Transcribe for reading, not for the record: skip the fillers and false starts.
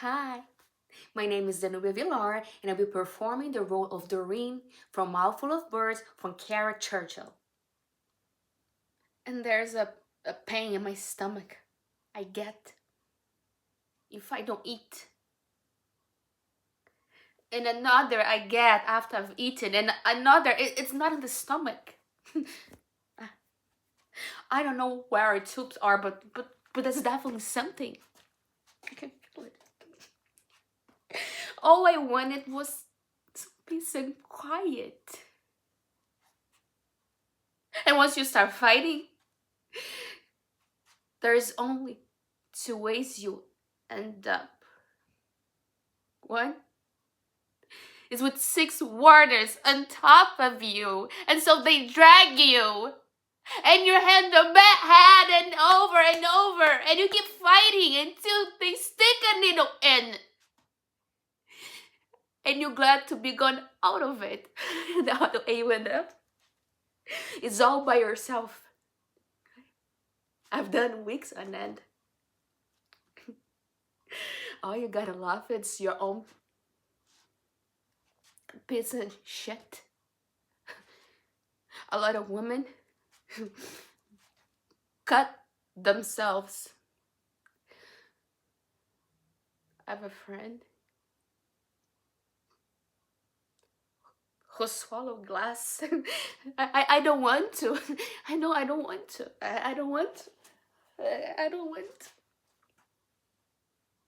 Hi, my name is Danubia Vilar, and I'll be performing the role of Doreen from Mouthful of Birds from Caryl Churchill. And there's a pain in my stomach I get if I don't eat. And another I get after I've eaten, and another, it's not in the stomach. I don't know where our tubes are, but there's definitely something. I can feel it. All I wanted was some peace and quiet. And once you start fighting, there's only two ways you end up. One is with 6 warders on top of you, and so they drag you, and you hand the head and over, and you keep fighting until they stick a needle in. And you're glad to be gone out of it. The other way you end up is all by yourself. I've done weeks on end. All you gotta laugh is your own piece of shit. A lot of women cut themselves. I have a friend who swallowed glass. I don't want to. I know I don't want to. I don't want to. I don't want to.